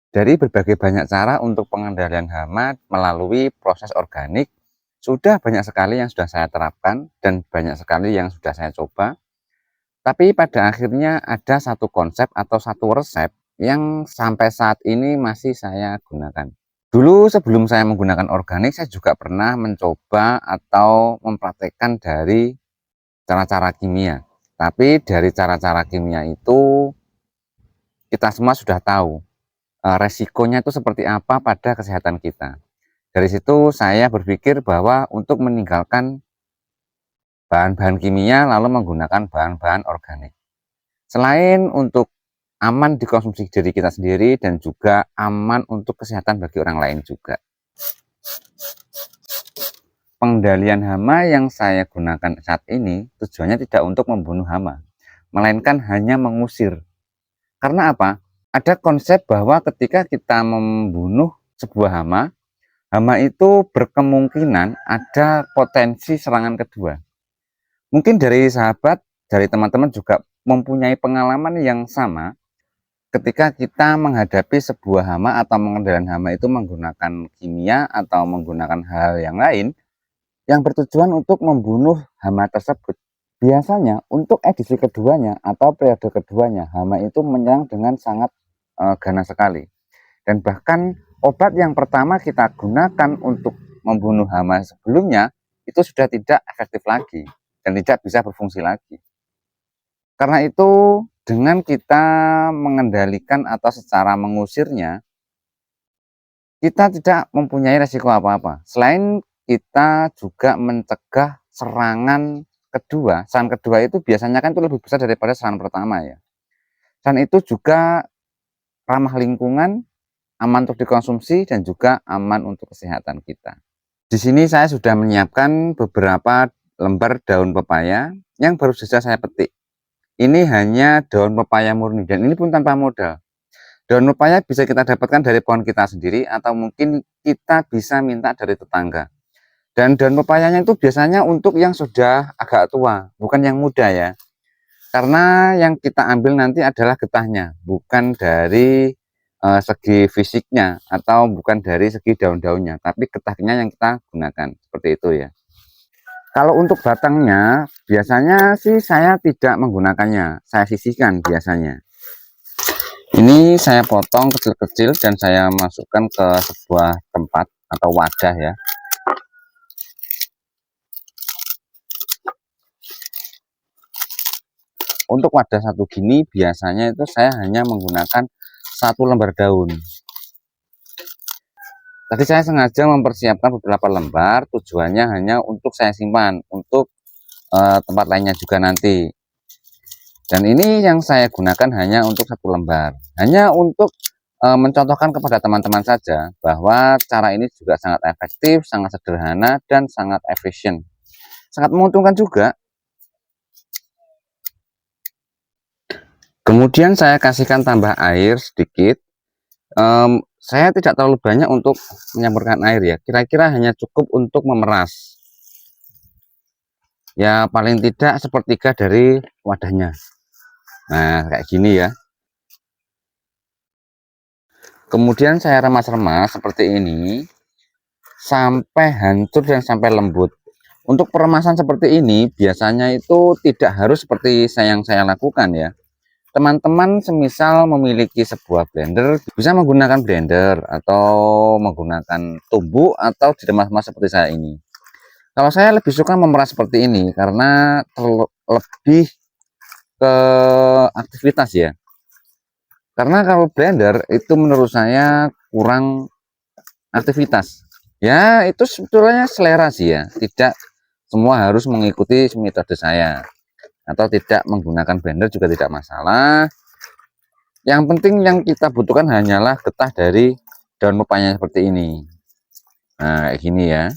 Dari berbagai banyak cara untuk pengendalian hama melalui proses organik, sudah banyak sekali yang sudah saya terapkan dan banyak sekali yang sudah saya coba. Tapi pada akhirnya ada satu konsep atau satu resep yang sampai saat ini masih saya gunakan. Dulu sebelum saya menggunakan organik, saya juga pernah mencoba atau mempraktekkan dari cara-cara kimia. Tapi dari cara-cara kimia itu kita semua sudah tahu resikonya itu seperti apa pada kesehatan kita. Dari situ saya berpikir bahwa untuk meninggalkan bahan-bahan kimia lalu menggunakan bahan-bahan organik. Selain untuk aman dikonsumsi diri kita sendiri dan juga aman untuk kesehatan bagi orang lain juga. Pengendalian hama yang saya gunakan saat ini tujuannya tidak untuk membunuh hama, melainkan hanya mengusir. Karena apa? Ada konsep bahwa ketika kita membunuh sebuah hama, hama itu berkemungkinan ada potensi serangan kedua. Mungkin dari sahabat, dari teman-teman juga mempunyai pengalaman yang sama ketika kita menghadapi sebuah hama atau mengendalikan hama itu menggunakan kimia atau menggunakan hal yang lain yang bertujuan untuk membunuh hama tersebut. Biasanya untuk edisi keduanya atau periode keduanya, hama itu menyerang dengan sangat ganas sekali. Dan bahkan obat yang pertama kita gunakan untuk membunuh hama sebelumnya itu sudah tidak efektif lagi dan tidak bisa berfungsi lagi. Karena itu dengan kita mengendalikan atau secara mengusirnya, kita tidak mempunyai resiko apa-apa. Selain kita juga mencegah serangan kedua. Serangan kedua itu biasanya kan itu lebih besar daripada serangan pertama ya. Dan itu juga ramah lingkungan, aman untuk dikonsumsi dan juga aman untuk kesehatan kita. Di sini saya sudah menyiapkan beberapa lembar daun pepaya yang baru saja saya petik. Ini hanya daun pepaya murni dan ini pun tanpa modal. Daun pepaya bisa kita dapatkan dari pohon kita sendiri atau mungkin kita bisa minta dari tetangga. Dan daun pepayanya itu biasanya untuk yang sudah agak tua, bukan yang muda ya. Karena yang kita ambil nanti adalah getahnya, bukan dari segi fisiknya atau bukan dari segi daun-daunnya, tapi getahnya yang kita gunakan, seperti itu ya. Kalau untuk batangnya, biasanya sih saya tidak menggunakannya, saya sisihkan biasanya. Ini saya potong kecil-kecil dan saya masukkan ke sebuah tempat atau wadah ya. Untuk wadah satu gini biasanya itu saya hanya menggunakan satu lembar daun. Tadi saya sengaja mempersiapkan beberapa lembar, tujuannya hanya untuk saya simpan untuk tempat lainnya juga nanti. Dan ini yang saya gunakan hanya untuk satu lembar, hanya untuk mencontohkan kepada teman-teman saja bahwa cara ini juga sangat efektif, sangat sederhana, dan sangat efisien. Sangat menguntungkan juga. Kemudian saya kasihkan tambah air sedikit. Saya tidak terlalu banyak untuk menyampurkan air ya, kira-kira hanya cukup untuk memeras. Ya paling tidak sepertiga dari wadahnya. Nah kayak gini ya. Kemudian saya remas-remas seperti ini sampai hancur dan sampai lembut. Untuk peremasan seperti ini biasanya itu tidak harus seperti yang saya lakukan ya. Teman-teman semisal memiliki sebuah blender, bisa menggunakan blender atau menggunakan tumbuk atau diremas-remas seperti saya ini. Kalau saya lebih suka memeras seperti ini karena lebih ke aktivitas ya. Karena kalau blender itu menurut saya kurang aktivitas. Ya itu sebetulnya selera sih ya. Tidak semua harus mengikuti metode saya. Atau tidak menggunakan blender juga tidak masalah. Yang penting yang kita butuhkan hanyalah getah dari daun pepaya seperti ini. Nah kayak gini ya.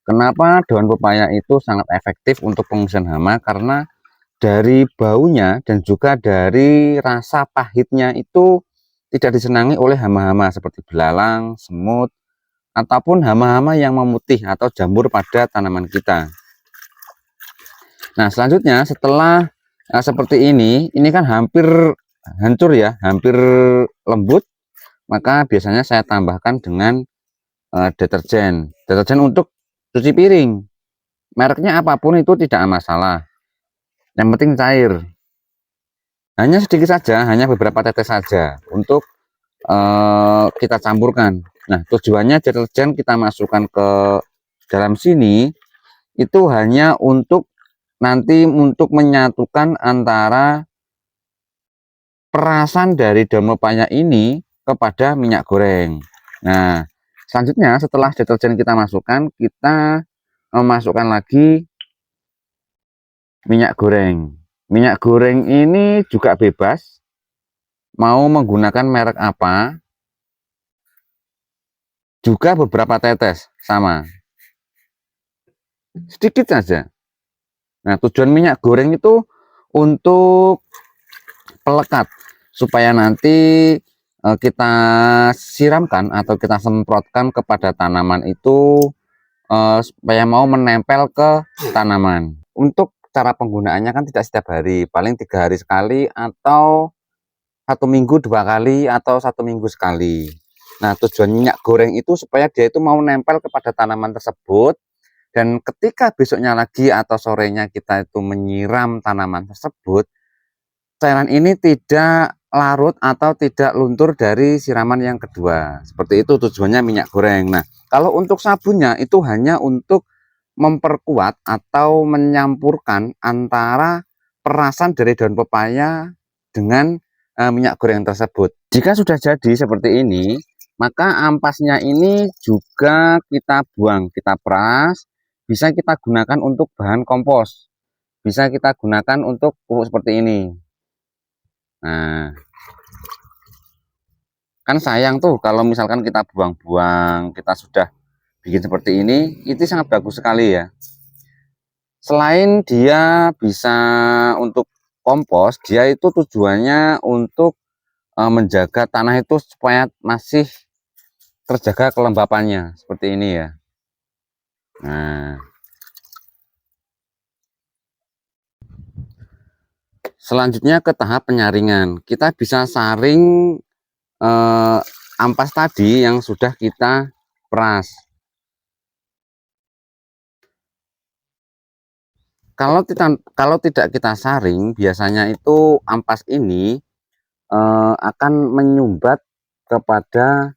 Kenapa daun pepaya itu sangat efektif untuk pengusir hama? Karena dari baunya dan juga dari rasa pahitnya itu tidak disenangi oleh hama-hama seperti belalang, semut, ataupun hama-hama yang memutih atau jamur pada tanaman kita. Nah, selanjutnya setelah seperti ini kan hampir hancur ya, hampir lembut, maka biasanya saya tambahkan dengan deterjen untuk cuci piring. Mereknya apapun itu tidak masalah, yang penting cair. Hanya sedikit saja, hanya beberapa tetes saja untuk kita campurkan. Nah, tujuannya deterjen kita masukkan ke dalam sini itu hanya untuk nanti untuk menyatukan antara perasan dari daun pepaya ini kepada minyak goreng. Nah, selanjutnya setelah deterjen kita masukkan, kita memasukkan lagi minyak goreng. Minyak goreng ini juga bebas, mau menggunakan merek apa, juga beberapa tetes, sama. Sedikit saja. Nah, tujuan minyak goreng itu untuk pelekat, supaya nanti kita siramkan atau kita semprotkan kepada tanaman itu supaya mau menempel ke tanaman. Untuk cara penggunaannya kan tidak setiap hari, paling 3 hari sekali atau 1 minggu 2 kali atau 1 minggu sekali. Nah, tujuan minyak goreng itu supaya dia itu mau nempel kepada tanaman tersebut, dan ketika besoknya lagi atau sorenya kita itu menyiram tanaman tersebut, cairan ini tidak larut atau tidak luntur dari siraman yang kedua. Seperti itu tujuannya minyak goreng. Nah, kalau untuk sabunnya itu hanya untuk memperkuat atau menyampurkan antara perasan dari daun pepaya dengan minyak goreng tersebut. Jika sudah jadi seperti ini, maka ampasnya ini juga kita buang, kita peras, bisa kita gunakan untuk bahan kompos, bisa kita gunakan untuk pupuk seperti ini. Nah, kan sayang tuh kalau misalkan kita buang-buang, kita sudah bikin seperti ini, itu sangat bagus sekali ya. Selain dia bisa untuk kompos, dia itu tujuannya untuk menjaga tanah itu supaya masih terjaga kelembapannya, seperti ini ya. Nah, selanjutnya ke tahap penyaringan. Kita bisa saring ampas tadi yang sudah kita peras. Kalau tidak kita saring, biasanya itu ampas ini akan menyumbat kepada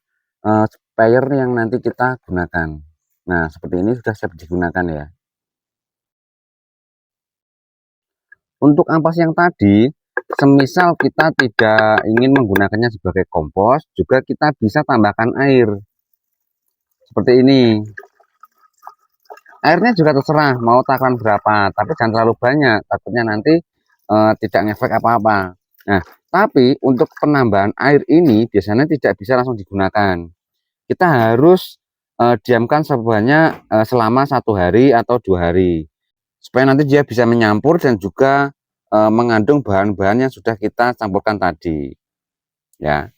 sprayer yang nanti kita gunakan. Nah, seperti ini sudah siap digunakan ya. Untuk ampas yang tadi, semisal kita tidak ingin menggunakannya sebagai kompos, juga kita bisa tambahkan air. Seperti ini. Airnya juga terserah mau takaran berapa, tapi jangan terlalu banyak, takutnya nanti tidak ngefek apa-apa. Nah, tapi untuk penambahan air ini biasanya tidak bisa langsung digunakan. Kita harus diamkan sebanyak selama 1 hari atau 2 hari, supaya nanti dia bisa menyampur dan juga mengandung bahan-bahan yang sudah kita campurkan tadi. Ya.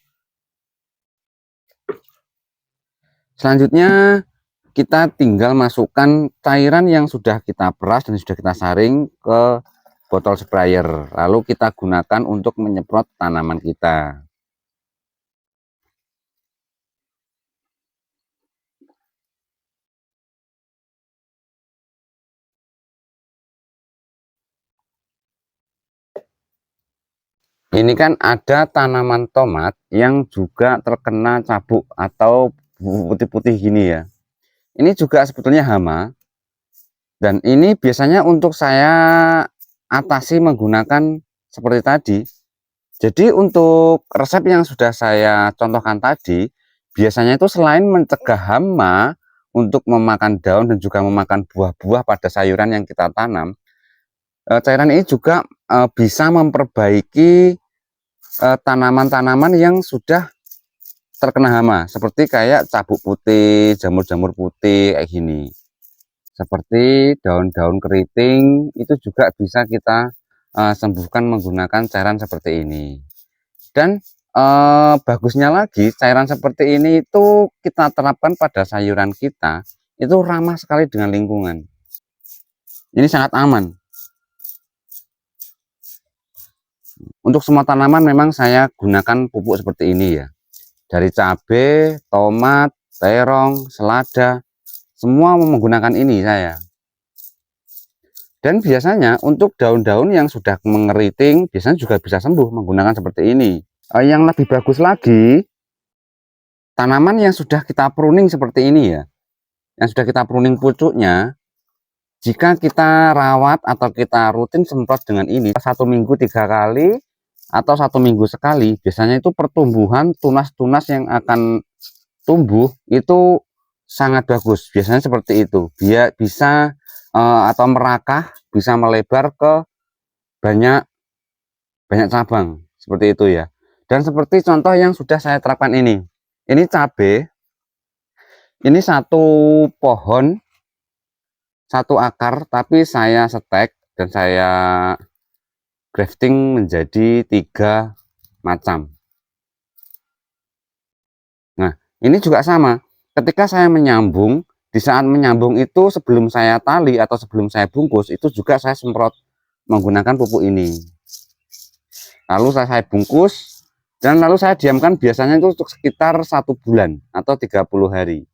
Selanjutnya kita tinggal masukkan cairan yang sudah kita peras dan sudah kita saring ke botol sprayer, lalu kita gunakan untuk menyemprot tanaman kita. Ini kan ada tanaman tomat yang juga terkena cabuk atau putih-putih gini ya. Ini juga sebetulnya hama, dan ini biasanya untuk saya atasi menggunakan seperti tadi. Jadi untuk resep yang sudah saya contohkan tadi, biasanya itu selain mencegah hama untuk memakan daun dan juga memakan buah-buah pada sayuran yang kita tanam, cairan ini juga bisa memperbaiki tanaman-tanaman yang sudah terkena hama, seperti kayak cabuk putih, jamur-jamur putih kayak gini. Seperti daun-daun keriting itu juga bisa kita sembuhkan menggunakan cairan seperti ini. Dan bagusnya lagi, cairan seperti ini itu kita terapkan pada sayuran kita, itu ramah sekali dengan lingkungan. Ini sangat aman. Untuk semua tanaman memang saya gunakan pupuk seperti ini ya. Dari cabai, tomat, terong, selada, semua menggunakan ini saya. Dan biasanya untuk daun-daun yang sudah mengeriting, biasanya juga bisa sembuh menggunakan seperti ini. Yang lebih bagus lagi, tanaman yang sudah kita pruning seperti ini ya, yang sudah kita pruning pucuknya, jika kita rawat atau kita rutin semprot dengan ini 1 minggu 3 kali atau 1 minggu sekali, biasanya itu pertumbuhan tunas-tunas yang akan tumbuh itu sangat bagus. Biasanya seperti itu, dia bisa atau merakah, bisa melebar ke banyak cabang seperti itu ya. Dan seperti contoh yang sudah saya terapkan ini cabai, ini satu pohon, satu akar, tapi saya setek dan saya grafting menjadi 3 macam. Nah, ini juga sama, ketika saya menyambung, di saat menyambung itu sebelum saya tali atau sebelum saya bungkus, itu juga saya semprot menggunakan pupuk ini. Lalu saya bungkus dan lalu saya diamkan, biasanya itu untuk sekitar 1 bulan atau 30 hari.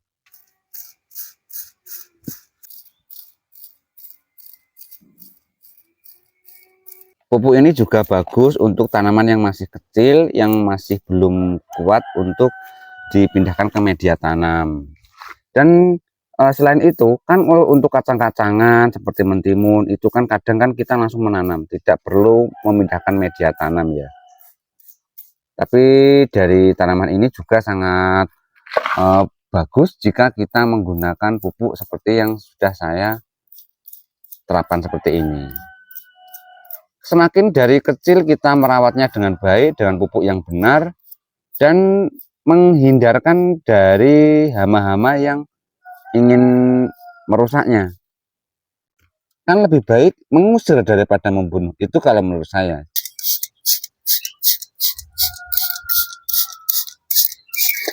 Pupuk ini juga bagus untuk tanaman yang masih kecil, yang masih belum kuat untuk dipindahkan ke media tanam. Dan selain itu kan untuk kacang-kacangan seperti mentimun itu kan kadang kan kita langsung menanam, tidak perlu memindahkan media tanam ya. Tapi dari tanaman ini juga sangat bagus jika kita menggunakan pupuk seperti yang sudah saya terapkan seperti ini. Semakin dari kecil kita merawatnya dengan baik, dengan pupuk yang benar, dan menghindarkan dari hama-hama yang ingin merusaknya, kan lebih baik mengusir daripada membunuh. Itu kalau menurut saya.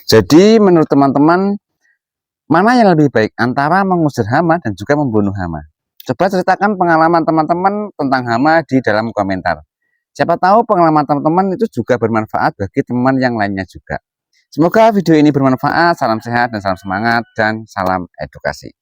Jadi menurut teman-teman, mana yang lebih baik antara mengusir hama dan juga membunuh hama? Coba ceritakan pengalaman teman-teman tentang hama di dalam komentar. Siapa tahu pengalaman teman-teman itu juga bermanfaat bagi teman yang lainnya juga. Semoga video ini bermanfaat. Salam sehat dan salam semangat dan salam edukasi.